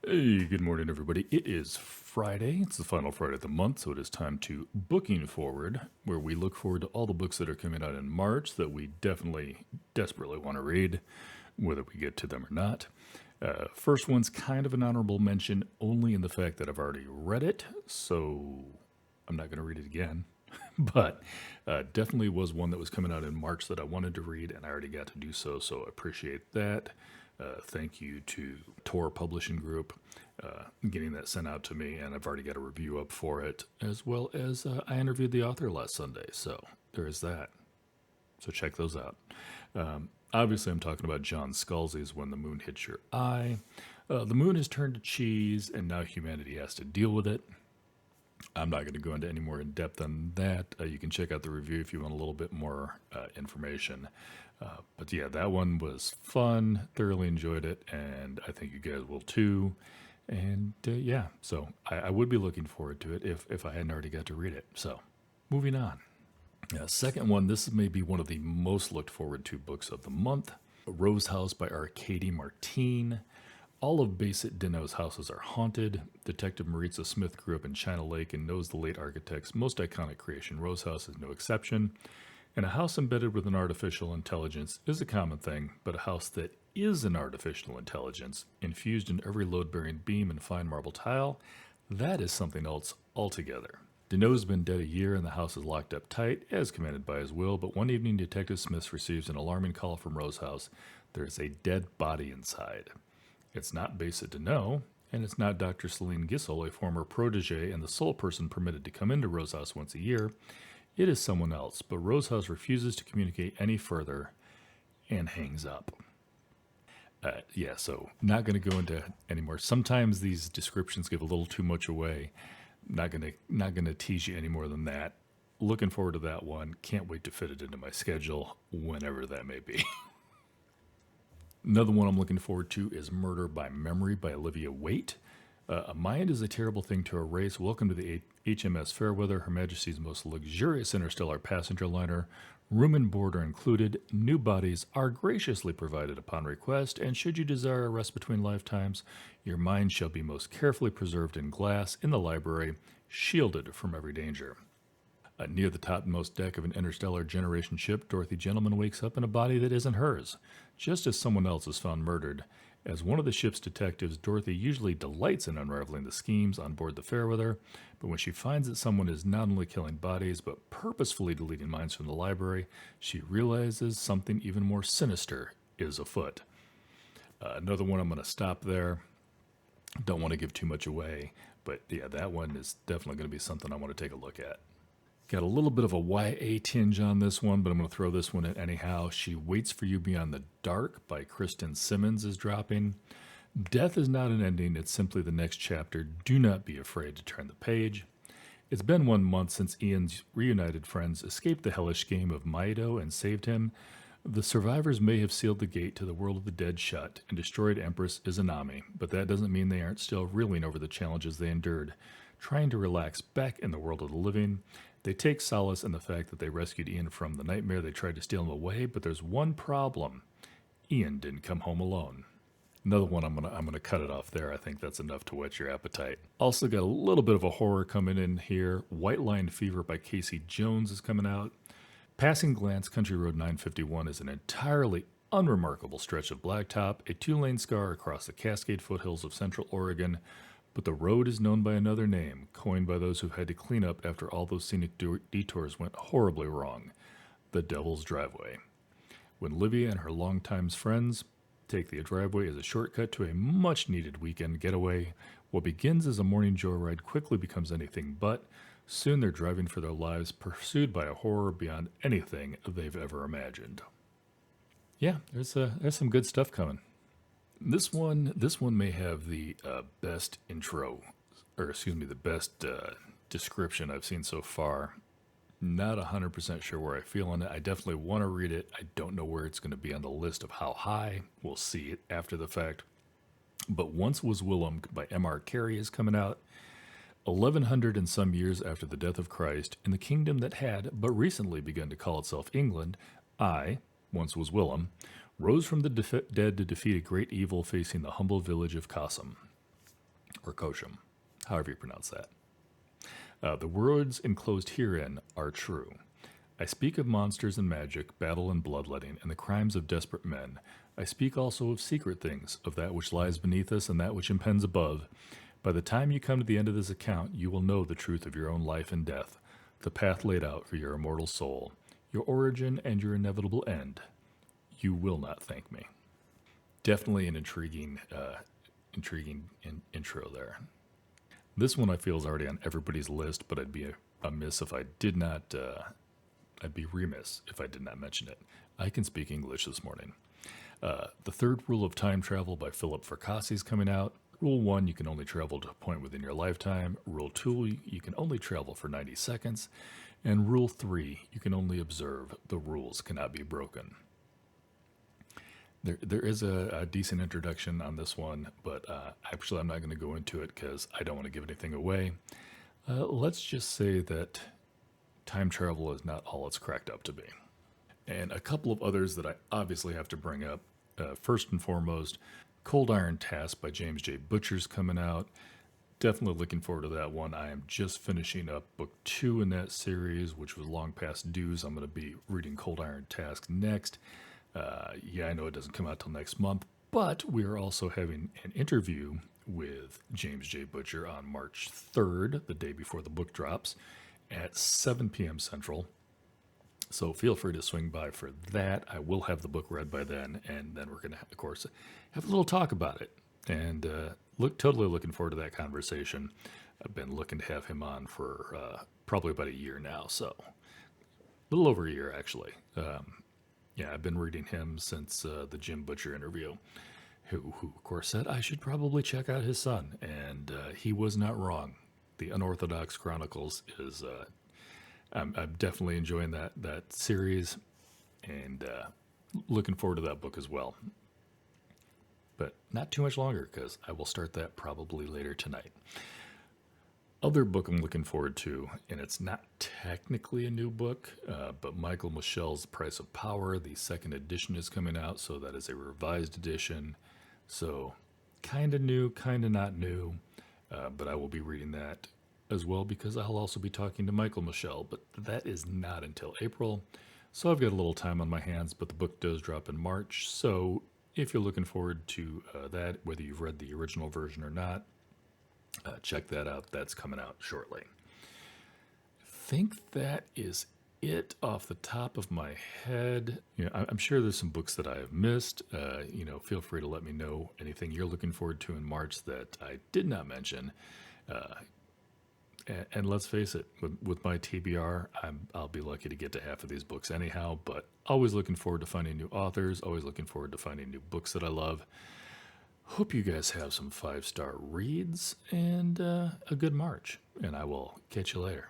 Hey, good morning, everybody. It is Friday. It's the final Friday of the month, so it is time to Booking Forward, where we look forward to all the books that are coming out in March that we definitely, desperately want to read, whether we get to them or not. First one's kind of an honorable mention, only in the fact that I've already read it, so I'm not going to read it again. But definitely was one that was coming out in March that I wanted to read, and I already got to do so, so I appreciate that. Thank you to Tor Publishing Group getting that sent out to me, and I've already got a review up for it, as well as I interviewed the author last Sunday, so there is that. So check those out. Obviously, I'm talking about John Scalzi's When the Moon Hits Your Eye. The moon has turned to cheese, and now humanity has to deal with it. I'm not going to go into any more in depth on that. You can check out the review if you want a little bit more information. But yeah, that one was fun. Thoroughly enjoyed it, and I think you guys will too. And yeah, so I would be looking forward to it if I hadn't already got to read it. So moving on. Second one, this may be one of the most looked forward to books of the month. Rose House by Arcady Martine. All of Basit Dino's houses are haunted. Detective Maritza Smith grew up in China Lake and knows the late architect's most iconic creation. Rose House is no exception. And a house embedded with an artificial intelligence is a common thing, but a house that is an artificial intelligence, infused in every load-bearing beam and fine marble tile, that is something else altogether. Deneau's been dead a year and the house is locked up tight, as commanded by his will, but one evening Detective Smith receives an alarming call from Rose House. There is a dead body inside. It's not Basit Deneau, and it's not Dr. Celine Gissel, a former protege and the sole person permitted to come into Rose House once a year. It is someone else, but Rose House refuses to communicate any further and hangs up. So not going to go into anymore. Sometimes these descriptions give a little too much away. Not gonna tease you any more than that. Looking forward to that one. Can't wait to fit it into my schedule whenever that may be. Another one I'm looking forward to is Murder by Memory by Olivia Waite. A mind is a terrible thing to erase. Welcome to the HMS Fairweather, Her Majesty's most luxurious interstellar passenger liner. Room and board are included. New bodies are graciously provided upon request, and should you desire a rest between lifetimes, your mind shall be most carefully preserved in glass in the library, shielded from every danger. Near the topmost deck of an interstellar generation ship, Dorothy Gentleman wakes up in a body that isn't hers, just as someone else is found murdered. As one of the ship's detectives, Dorothy usually delights in unraveling the schemes on board the Fairweather, but when she finds that someone is not only killing bodies, but purposefully deleting minds from the library, she realizes something even more sinister is afoot. Another one, I'm going to stop there. Don't want to give too much away, but yeah, that one is definitely going to be something I want to take a look at. Got a little bit of a YA tinge on this one, but I'm going to throw this one in anyhow. She Waits for You Beyond the Dark by Kristen Simmons is dropping. Death is not an ending, it's simply the next chapter. Do not be afraid to turn the page. It's been 1 month since Ian's reunited friends escaped the hellish game of Maido and saved him. The survivors may have sealed the gate to the world of the dead shut and destroyed Empress Izanami, but that doesn't mean they aren't still reeling over the challenges they endured. Trying to relax back in the world of the living, they take solace in the fact that they rescued Ian from the nightmare they tried to steal him away, but there's one problem. Ian didn't come home alone. Another one, I'm gonna cut it off there. I think that's enough to whet your appetite. Also got a little bit of a horror coming in here. White Line Fever by Casey Jones is coming out. Passing Glance Country Road 951 is an entirely unremarkable stretch of blacktop, a 2-lane scar across the Cascade foothills of central Oregon, but the road is known by another name, coined by those who've had to clean up after all those scenic detours went horribly wrong: the Devil's Driveway. When Livia and her longtime friends take the driveway as a shortcut to a much-needed weekend getaway, what begins as a morning joyride quickly becomes anything but. Soon they're driving for their lives, pursued by a horror beyond anything they've ever imagined. Yeah, there's some good stuff coming. This one may have the best intro, or excuse me, the best description I've seen so far. Not 100% sure where I feel on it. I definitely want to read it. I don't know where it's going to be on the list of how high. We'll see it after the fact. But Once Was Willem by M.R. Carey is coming out. 1100 and some years after the death of Christ, in the kingdom that had but recently begun to call itself England, Once Was Willem, rose from the dead to defeat a great evil facing the humble village of Cossam. or Kosham, however you pronounce that. The words enclosed herein are true. I speak of monsters and magic, battle and bloodletting, and the crimes of desperate men. I speak also of secret things, of that which lies beneath us and that which impends above. By the time you come to the end of this account, you will know the truth of your own life and death, the path laid out for your immortal soul, your origin and your inevitable end. You will not thank me. Definitely an intriguing intro there. This one I feel is already on everybody's list, but I'd be amiss if I did not. I'd be remiss if I did not mention it. I can speak English this morning. The Third Rule of Time Travel by Philip Fracassi is coming out. Rule 1, you can only travel to a point within your lifetime. Rule 2, you can only travel for 90 seconds. And Rule 3, you can only observe. The rules cannot be broken. There is a decent introduction on this one, but actually I'm not going to go into it because I don't want to give anything away. Let's just say that time travel is not all it's cracked up to be. And a couple of others that I obviously have to bring up. First and foremost, Cold Iron Task by James J. Butcher's coming out. Definitely looking forward to that one. I am just finishing up book 2 in that series, which was long past dues. I'm going to be reading Cold Iron Task next. I know it doesn't come out till next month, but we are also having an interview with James J. Butcher on March 3rd, the day before the book drops, at 7 p.m. Central. So feel free to swing by for that. I will have the book read by then, and then we're going to, of course, have a little talk about it. And totally looking forward to that conversation. I've been looking to have him on for probably about a year now, so a little over a year, actually. I've been reading him since the Jim Butcher interview, who of course said I should probably check out his son, and he was not wrong. The Unorthodox Chronicles is, I'm definitely enjoying that series, and looking forward to that book as well. But not too much longer, because I will start that probably later tonight. Other book I'm looking forward to, and it's not technically a new book, but Michael Michel's The Price of Power, the second edition is coming out, so that is a revised edition. So kind of new, kind of not new, but I will be reading that as well because I'll also be talking to Michael Michel, but that is not until April. So I've got a little time on my hands, but the book does drop in March. So if you're looking forward to that, whether you've read the original version or not, check that out. That's coming out shortly. I think that is it off the top of my head. I'm sure there's some books that I have missed. Feel free to let me know anything you're looking forward to in March that I did not mention. And let's face it, with my TBR, I'll be lucky to get to half of these books anyhow, but always looking forward to finding new authors, always looking forward to finding new books that I love. Hope you guys have some 5-star reads and a good March, and I will catch you later.